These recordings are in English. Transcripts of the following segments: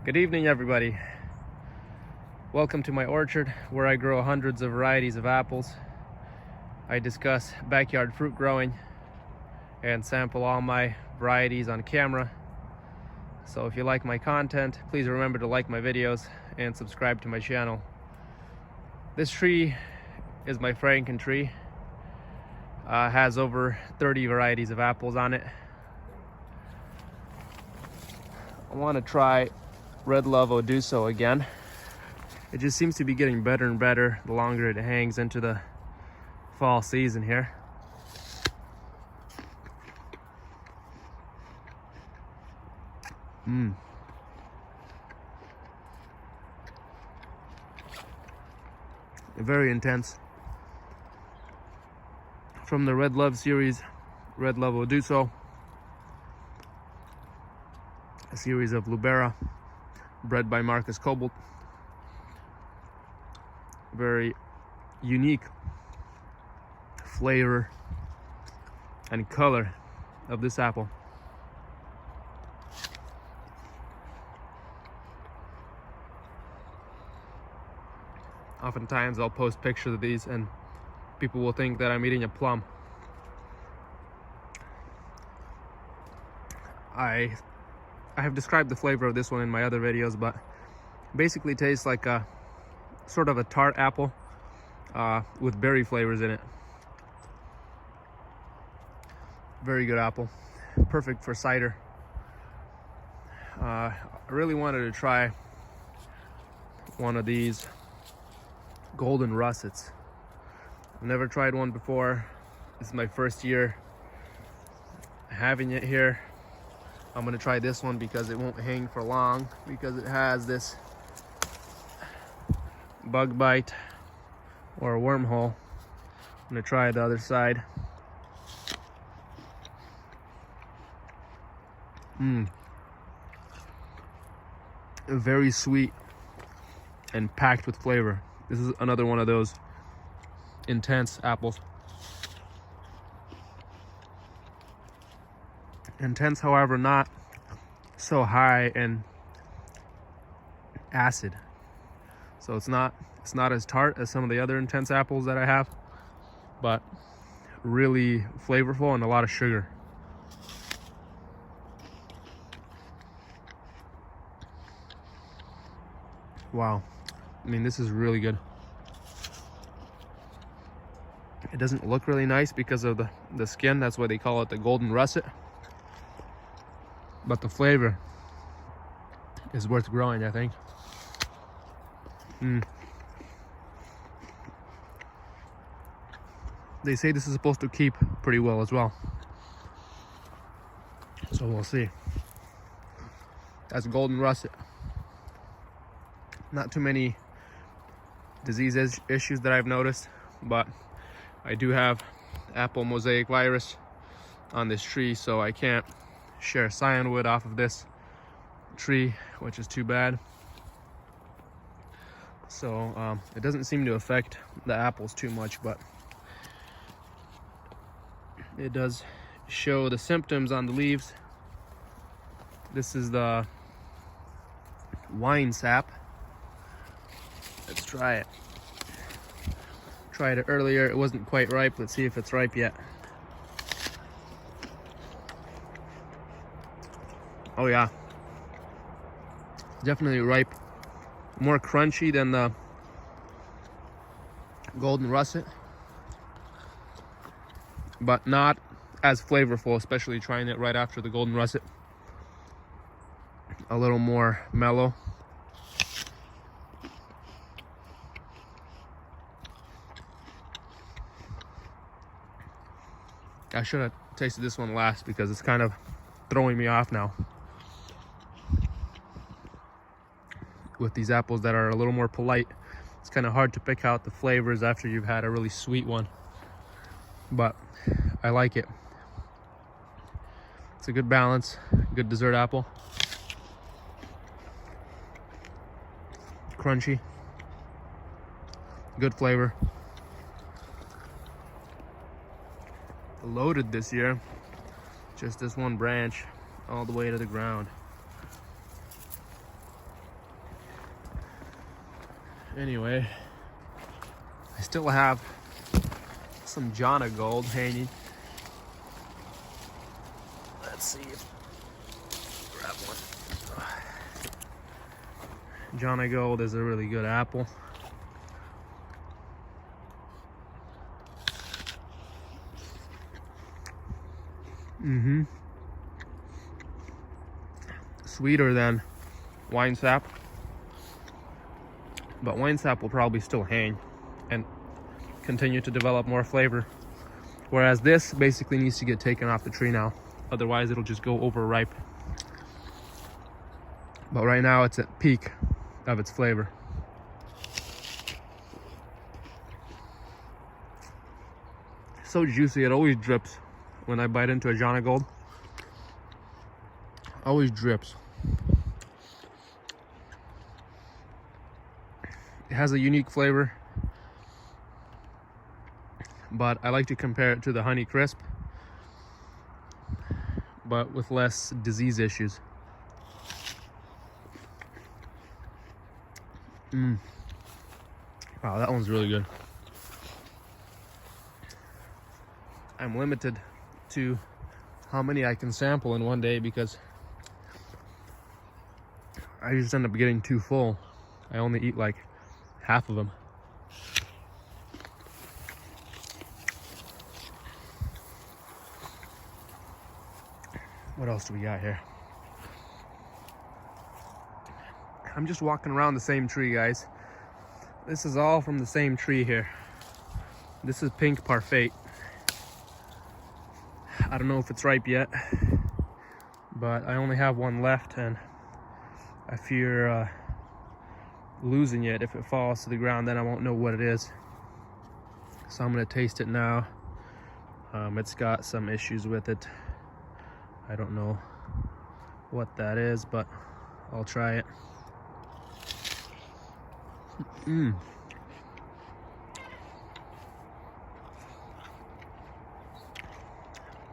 Good evening, everybody. Welcome to my orchard where I grow hundreds of varieties of apples. I discuss backyard fruit growing and sample all my varieties on camera. So if you like my content, please remember to like my videos and subscribe to my channel. This tree is my Franken tree. Has over 30 varieties of apples on it. I want to try Red Love Oduso again. It just seems to be getting better and better the longer it hangs into the fall season here. Very intense. From the Red Love series, Red Love Oduso, a series of Lubera, bred by Marcus Cobalt. Very unique flavor and color of this apple. Oftentimes I'll post pictures of these and people will think that I'm eating a plum. I have described the flavor of this one in my other videos, but basically tastes like a sort of a tart apple with berry flavors in it. Very good apple, perfect for cider. I really wanted to try one of these golden Russets. I've never tried one before. This is my first year having it here. I'm gonna try this one because it won't hang for long, because it has this bug bite or a wormhole. I'm gonna try the other side. Very sweet and packed with flavor. This is another one of those intense apples. Intense, however, not so high in acid. So it's not as tart as some of the other intense apples that I have, but really flavorful and a lot of sugar. Wow. I mean, this is really good. It doesn't look really nice because of the skin. That's why they call it the golden russet. But the flavor is worth growing, I think. They say this is supposed to keep pretty well as well. So we'll see. That's golden russet. Not too many disease issues that I've noticed, but I do have apple mosaic virus on this tree, so I can't share cyanwood off of this tree, which is too bad. So it doesn't seem to affect the apples too much, but it does show the symptoms on the leaves. This is the wine sap. Let's try it. Tried it earlier, it wasn't quite ripe. Let's see if it's ripe yet. Oh yeah, definitely ripe. More crunchy than the golden russet, but not as flavorful, especially trying it right after the golden russet. A little more mellow. I should have tasted this one last because it's kind of throwing me off now with these apples that are a little more polite. It's kind of hard to pick out the flavors after you've had a really sweet one, but I like it. It's a good balance, good dessert apple. Crunchy, good flavor. Loaded this year, just this one branch all the way to the ground. Anyway, I still have some Jana Gold hanging. Let's see if grab one. Jana Gold is a really good apple. Sweeter than wine sap, but wine sap will probably still hang and continue to develop more flavor, whereas this basically needs to get taken off the tree now, otherwise it'll just go overripe. But right now it's at peak of its flavor. So juicy, it always drips when I bite into a Jana Gold. Always drips. It has a unique flavor, but I like to compare it to the Honey Crisp, but with less disease issues. Wow, that one's really good. I'm limited to how many I can sample in one day because I just end up getting too full. I only eat like half of them. What else do we got here? I'm just walking around the same tree, guys. This is all from the same tree here. This is pink Parfait. I don't know if it's ripe yet, but I only have one left and I fear losing it. If it falls to the ground, then I won't know what it is. So I'm gonna taste it now. It's got some issues with it. I don't know what that is, but I'll try it.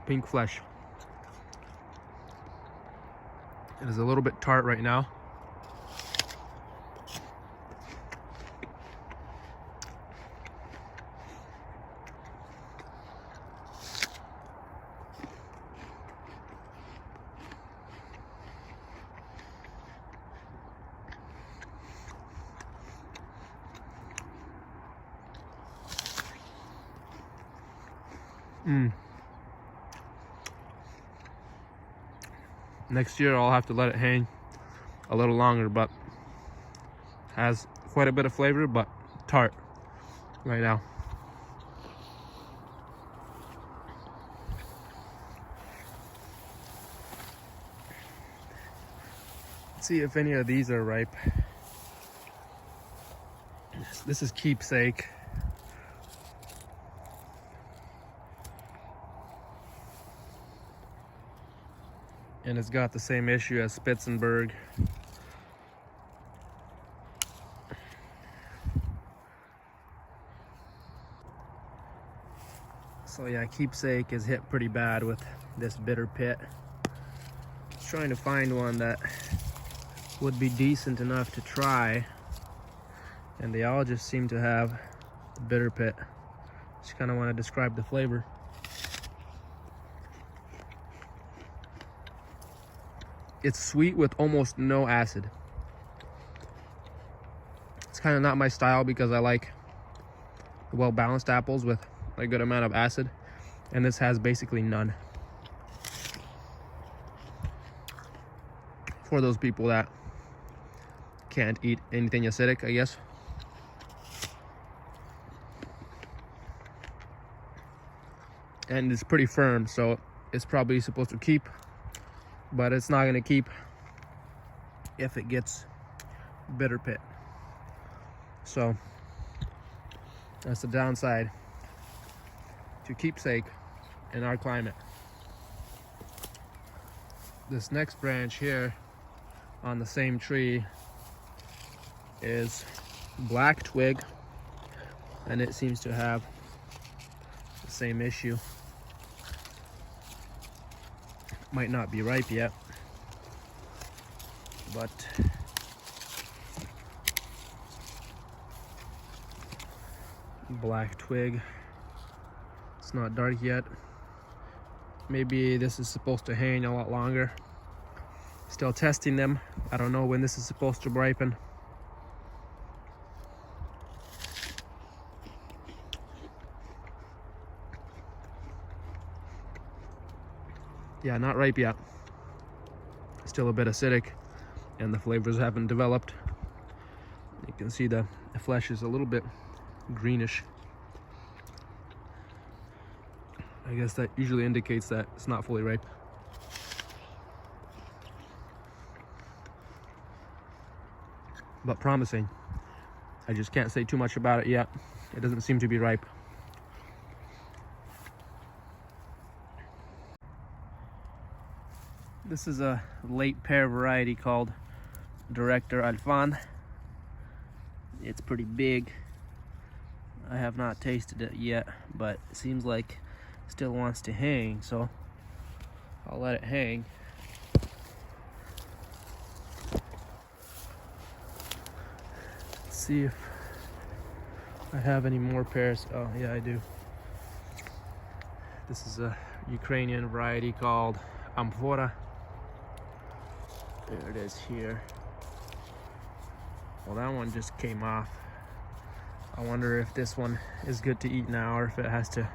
Pink flesh. It is a little bit tart right now. Next year I'll have to let it hang a little longer, but has quite a bit of flavor, but tart right now. Let's see if any of these are ripe. This is Keepsake. And it's got the same issue as Spitzenberg. So yeah, Keepsake is hit pretty bad with this bitter pit. Just trying to find one that would be decent enough to try, and they all just seem to have the bitter pit. Just kind of want to describe the flavor. It's sweet with almost no acid. It's kind of not my style because I like well-balanced apples with a good amount of acid, and this has basically none. For those people that can't eat anything acidic, I guess. And it's pretty firm, so it's probably supposed to keep, but it's not going to keep if it gets bitter pit. So that's the downside to Keepsake in our climate. This next branch here on the same tree is black Twig, and it seems to have the same issue. Might not be ripe yet, but Black twig. It's not dark yet. Maybe this is supposed to hang a lot longer. Still testing them. I don't know when this is supposed to ripen. Yeah, not ripe yet. Still a bit acidic, and the flavors haven't developed. You can see the flesh is a little bit greenish. I guess that usually indicates that it's not fully ripe. But promising. I just can't say too much about it yet. It doesn't seem to be ripe. This is a late pear variety called Director Alfan. It's pretty big. I have not tasted it yet, but it seems like it still wants to hang, so I'll let it hang. Let's see if I have any more pears. Oh yeah, I do. This is a Ukrainian variety called Amfora. There it is here. Well, that one just came off. I wonder if this one is good to eat now or if it has to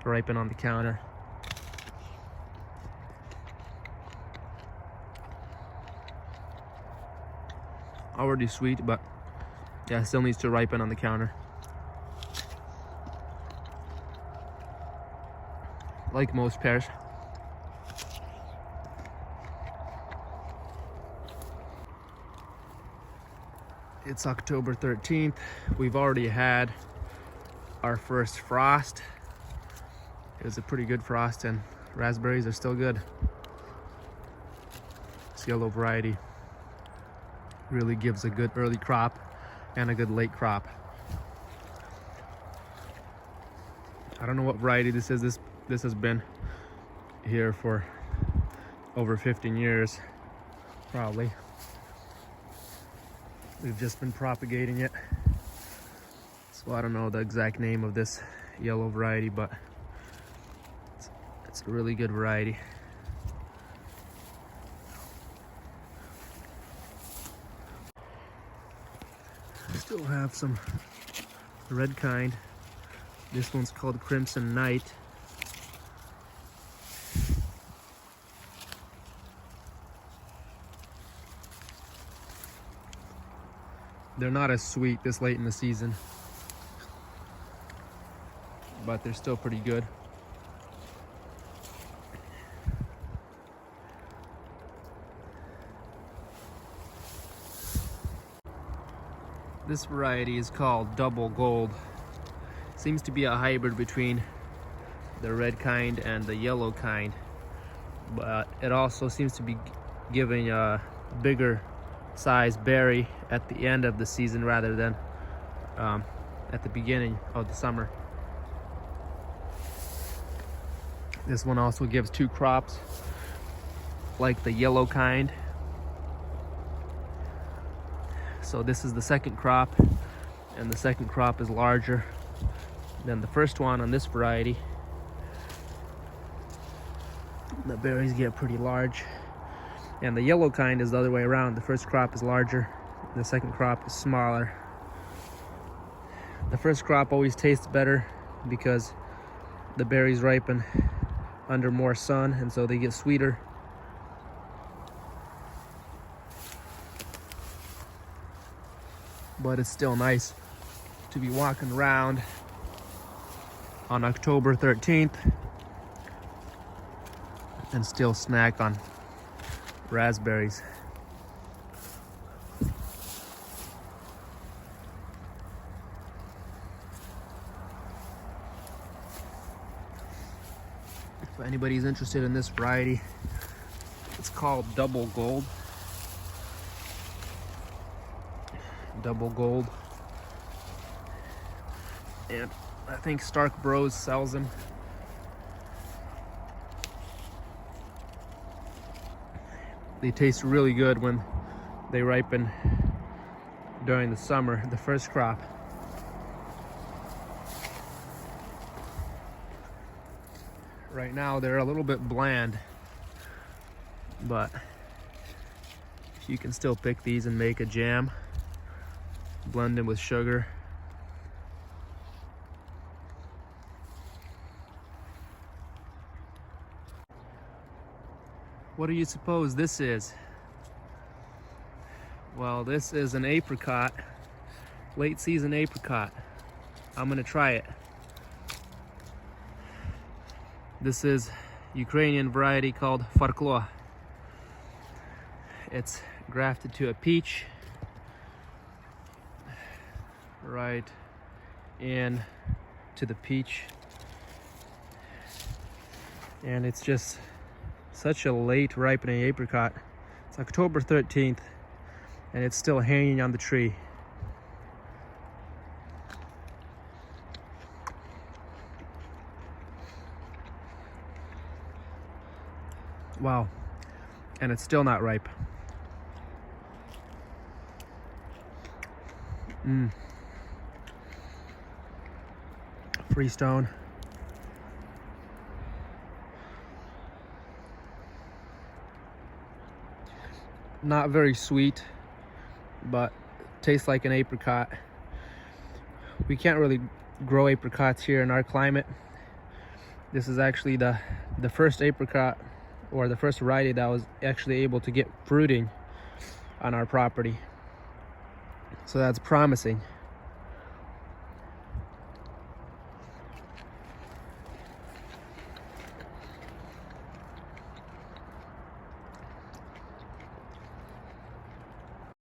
ripen on the counter. Already sweet, but yeah, still needs to ripen on the counter. Like most pears. It's October 13th. We've already had our first frost. It was a pretty good frost, and raspberries are still good. This yellow variety really gives a good early crop and a good late crop. I don't know what variety this is. This has been here for over 15 years, probably. We've just been propagating it. So I don't know the exact name of this yellow variety, but it's a really good variety. I still have some red kind. This one's called Crimson Night. They're not as sweet this late in the season, but they're still pretty good. This variety is called Double Gold. Seems to be a hybrid between the red kind and the yellow kind, but it also seems to be giving a bigger size berry at the end of the season rather than at the beginning of the summer. This one also gives 2 crops like the yellow kind. So this is the second crop, and the second crop is larger than the first one on this variety. The berries get pretty large. And the yellow kind is the other way around. The first crop is larger, the second crop is smaller. The first crop always tastes better because the berries ripen under more sun, and so they get sweeter. But it's still nice to be walking around on October 13th and still snack on raspberries. If anybody's interested in this variety, it's called Double Gold. Double Gold. And I think Stark Bros sells them. They taste really good when they ripen during the summer, the first crop. Right now they're a little bit bland, but you can still pick these and make a jam, blend them with sugar. What do you suppose this is? Well, this is an apricot, late season apricot. I'm gonna try it. This is Ukrainian variety called Parfait. It's grafted to a peach right in to the peach, and it's just such a late ripening apricot. It's October 13th and it's still hanging on the tree. Wow, and it's still not ripe. Freestone. Not very sweet, but tastes like an apricot. We can't really grow apricots here in our climate. This is actually the first apricot, or the first variety that was actually able to get fruiting on our property. So that's promising.